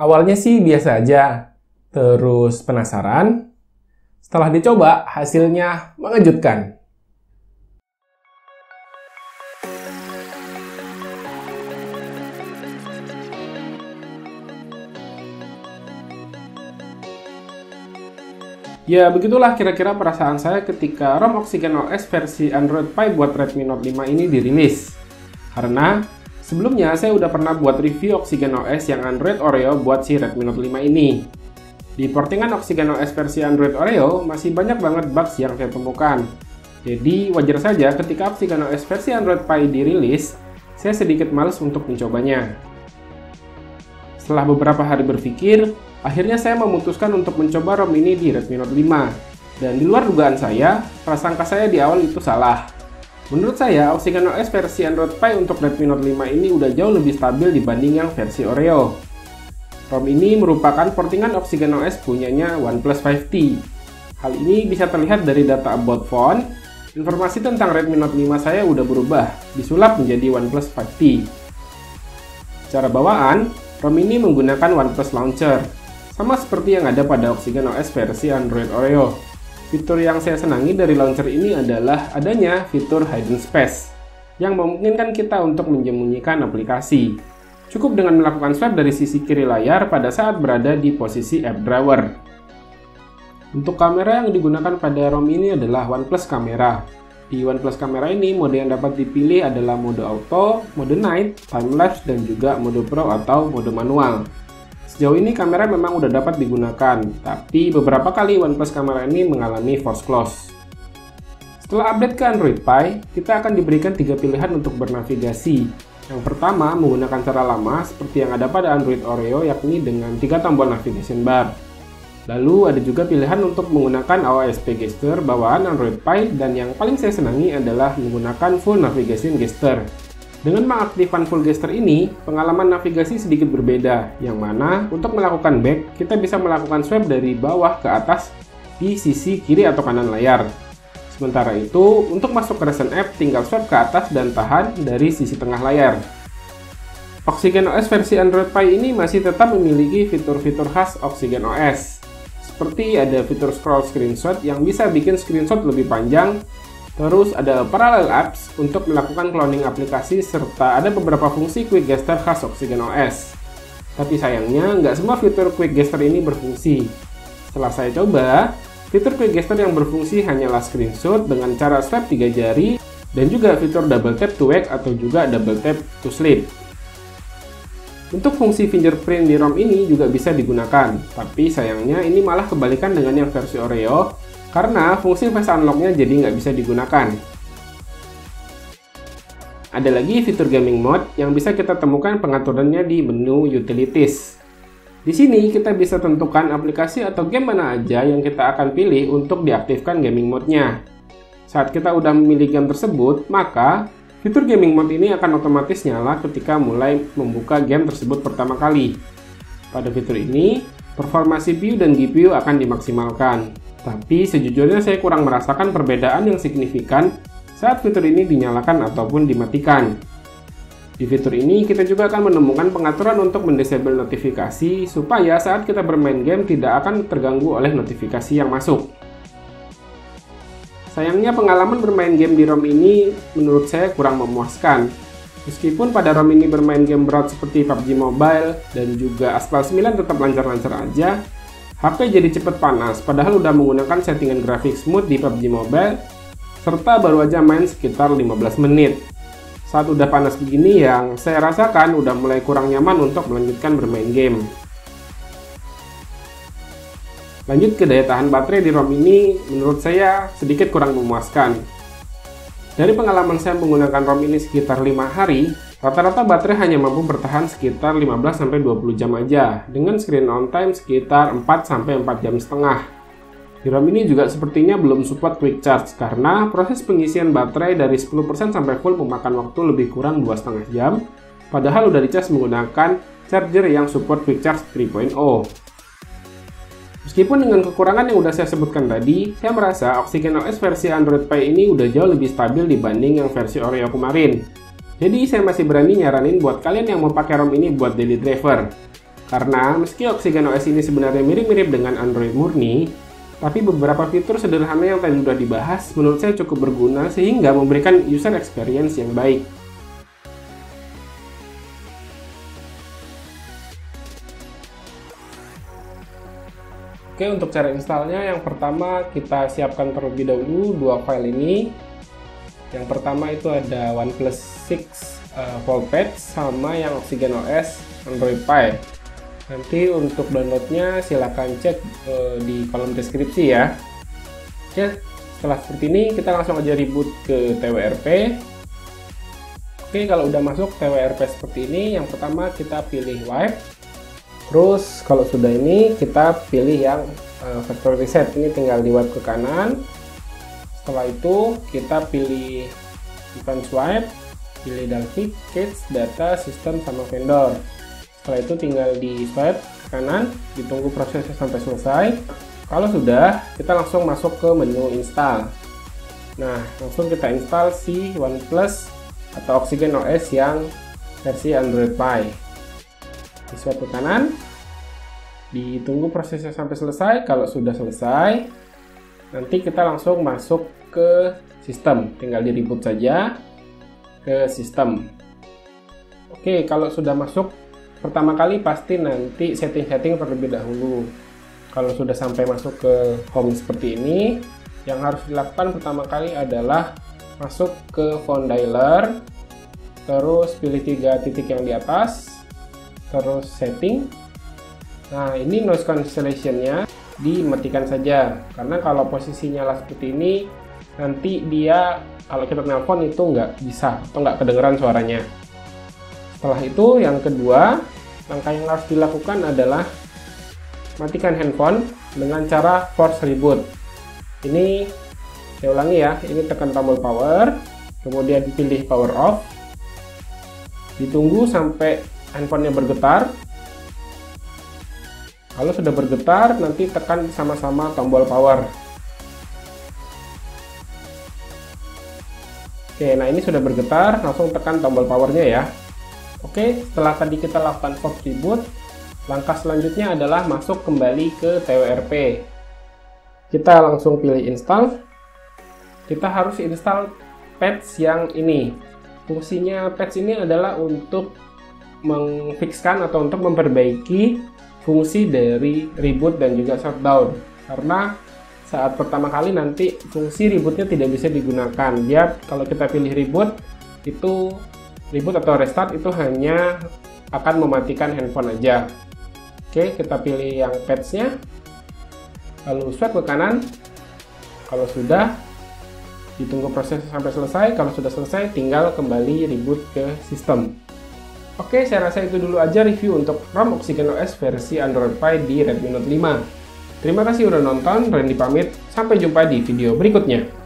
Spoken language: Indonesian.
Awalnya sih biasa aja, terus penasaran. Setelah dicoba, hasilnya mengejutkan. Ya, begitulah kira-kira perasaan saya ketika ROM OxygenOS versi Android Pie buat Redmi Note 5 ini dirilis. Karena sebelumnya saya udah pernah buat review OxygenOS yang Android Oreo buat si Redmi Note 5 ini. Di portingan OxygenOS versi Android Oreo masih banyak banget bugs yang saya temukan. Jadi wajar saja ketika OxygenOS versi Android Pie dirilis, saya sedikit males untuk mencobanya. Setelah beberapa hari berpikir, akhirnya saya memutuskan untuk mencoba ROM ini di Redmi Note 5. Dan di luar dugaan saya, prasangka saya di awal itu salah. Menurut saya, OxygenOS versi Android Pie untuk Redmi Note 5 ini udah jauh lebih stabil dibanding yang versi Oreo. ROM ini merupakan portingan OxygenOS punyanya OnePlus 5T. Hal ini bisa terlihat dari data about phone. Informasi tentang Redmi Note 5 saya udah berubah, disulap menjadi OnePlus 5T. Secara bawaan, ROM ini menggunakan OnePlus Launcher, sama seperti yang ada pada OxygenOS versi Android Oreo. Fitur yang saya senangi dari launcher ini adalah adanya fitur Hidden Space, yang memungkinkan kita untuk menyembunyikan aplikasi. Cukup dengan melakukan swipe dari sisi kiri layar pada saat berada di posisi app drawer. Untuk kamera yang digunakan pada ROM ini adalah OnePlus Camera. Di OnePlus Camera ini, mode yang dapat dipilih adalah mode auto, mode night, time-lapse, dan juga mode pro atau mode manual. Sejauh ini kamera memang udah dapat digunakan, tapi beberapa kali OnePlus Camera ini mengalami force close. Setelah update ke Android Pie, kita akan diberikan 3 pilihan untuk bernavigasi. Yang pertama, menggunakan cara lama seperti yang ada pada Android Oreo, yakni dengan 3 tombol navigation bar. Lalu ada juga pilihan untuk menggunakan AOSP gesture bawaan Android Pie, dan yang paling saya senangi adalah menggunakan full navigation gesture. Dengan mengaktifkan full gesture ini, pengalaman navigasi sedikit berbeda, yang mana untuk melakukan back, kita bisa melakukan swipe dari bawah ke atas di sisi kiri atau kanan layar. Sementara itu, untuk masuk ke recent app, tinggal swipe ke atas dan tahan dari sisi tengah layar. OxygenOS versi Android Pie ini masih tetap memiliki fitur-fitur khas OxygenOS. Seperti ada fitur scroll screenshot yang bisa bikin screenshot lebih panjang, terus ada parallel apps untuk melakukan cloning aplikasi, serta ada beberapa fungsi quick gesture khas OxygenOS. Tapi sayangnya, nggak semua fitur quick gesture ini berfungsi. Setelah saya coba, fitur quick gesture yang berfungsi hanyalah screenshot dengan cara swipe 3 jari, dan juga fitur double tap to wake atau juga double tap to sleep. Untuk fungsi fingerprint di ROM ini juga bisa digunakan, tapi sayangnya ini malah kebalikan dengan yang versi Oreo, karena fungsi face unlock-nya jadi nggak bisa digunakan. Ada lagi fitur gaming mode yang bisa kita temukan pengaturannya di menu utilities. Di sini kita bisa tentukan aplikasi atau game mana aja yang kita akan pilih untuk diaktifkan gaming mode-nya. Saat kita udah memilih game tersebut, maka fitur gaming mode ini akan otomatis nyala ketika mulai membuka game tersebut pertama kali. Pada fitur ini, performa CPU dan GPU akan dimaksimalkan. Tapi sejujurnya saya kurang merasakan perbedaan yang signifikan saat fitur ini dinyalakan ataupun dimatikan. Di fitur ini, kita juga akan menemukan pengaturan untuk mendisable notifikasi supaya saat kita bermain game tidak akan terganggu oleh notifikasi yang masuk. Sayangnya pengalaman bermain game di ROM ini menurut saya kurang memuaskan. Meskipun pada ROM ini bermain game berat seperti PUBG Mobile dan juga Aspal 9 tetap lancar-lancar aja, HP jadi cepet panas padahal udah menggunakan settingan grafik smooth di PUBG Mobile, serta baru aja main sekitar 15 menit. Saat udah panas begini, yang saya rasakan udah mulai kurang nyaman untuk melanjutkan bermain game. Lanjut ke daya tahan baterai di ROM ini, menurut saya sedikit kurang memuaskan. Dari pengalaman saya menggunakan ROM ini sekitar 5 hari, rata-rata baterai hanya mampu bertahan sekitar 15-20 jam aja, dengan screen on time sekitar 4-4 jam setengah. Di ROM ini juga sepertinya belum support quick charge, karena proses pengisian baterai dari 10% sampai full memakan waktu lebih kurang 2,5 jam, padahal udah dicas menggunakan charger yang support quick charge 3.0. Meskipun dengan kekurangan yang udah saya sebutkan tadi, saya merasa OxygenOS versi Android Pie ini udah jauh lebih stabil dibanding yang versi Oreo kemarin. Jadi saya masih berani nyaranin buat kalian yang mau pakai ROM ini buat daily driver. Karena meski Oxygen OS ini sebenarnya mirip-mirip dengan Android murni, tapi beberapa fitur sederhana yang tadi sudah dibahas menurut saya cukup berguna sehingga memberikan user experience yang baik. Oke, untuk cara installnya yang pertama kita siapkan terlebih dahulu dua file ini. Yang pertama itu ada OnePlus 6 Full Patch sama yang Oxygen OS Android Pie. Nanti untuk downloadnya silahkan cek di kolom deskripsi ya. Oke, setelah seperti ini kita langsung aja reboot ke TWRP. Oke, kalau udah masuk TWRP seperti ini, yang pertama kita pilih wipe. Terus kalau sudah ini kita pilih yang factory reset, ini tinggal di wipe ke kanan. Setelah itu kita pilih event swipe, pilih Dalvik, Cache, data, sistem, sama vendor. Setelah itu tinggal di swipe ke kanan, ditunggu prosesnya sampai selesai. Kalau sudah, kita langsung masuk ke menu install. Nah, langsung kita install si OnePlus atau Oxygen OS yang versi Android Pie. Di swipe ke kanan, ditunggu prosesnya sampai selesai. Kalau sudah selesai, nanti kita langsung masuk ke sistem, tinggal di reboot saja ke sistem. Oke, kalau sudah masuk, pertama kali pasti nanti setting-setting terlebih dahulu. Kalau sudah sampai masuk ke home seperti ini, yang harus dilakukan pertama kali adalah masuk ke phone dialer, terus pilih 3 titik yang di atas, terus setting. Nah, ini noise cancellation-nya dimatikan saja, karena kalau posisi nyala seperti ini, nanti dia kalau kita telepon itu nggak bisa atau nggak kedengeran suaranya. Setelah itu, yang kedua, langkah yang harus dilakukan adalah matikan handphone dengan cara force reboot. Ini saya ulangi ya, ini tekan tombol power, kemudian pilih power off, ditunggu sampai handphonenya bergetar. Kalau sudah bergetar, nanti tekan sama-sama tombol power. Oke, nah ini sudah bergetar, langsung tekan tombol powernya ya. Oke, setelah tadi kita lakukan force reboot, langkah selanjutnya adalah masuk kembali ke TWRP. Kita langsung pilih install. Kita harus install patch yang ini. Fungsinya patch ini adalah untuk memfixkan atau untuk memperbaiki fungsi dari reboot dan juga shutdown. Karena saat pertama kali nanti fungsi rebootnya tidak bisa digunakan. Dia kalau kita pilih reboot, itu reboot atau restart itu hanya akan mematikan handphone aja. Oke, kita pilih yang patch-nya, lalu swipe ke kanan. Kalau sudah, ditunggu proses sampai selesai. Kalau sudah selesai, tinggal kembali reboot ke sistem. Oke, saya rasa itu dulu aja review untuk ROM Oxygen OS versi Android Pie di Redmi Note 5. Terima kasih udah nonton, Randy pamit, sampai jumpa di video berikutnya.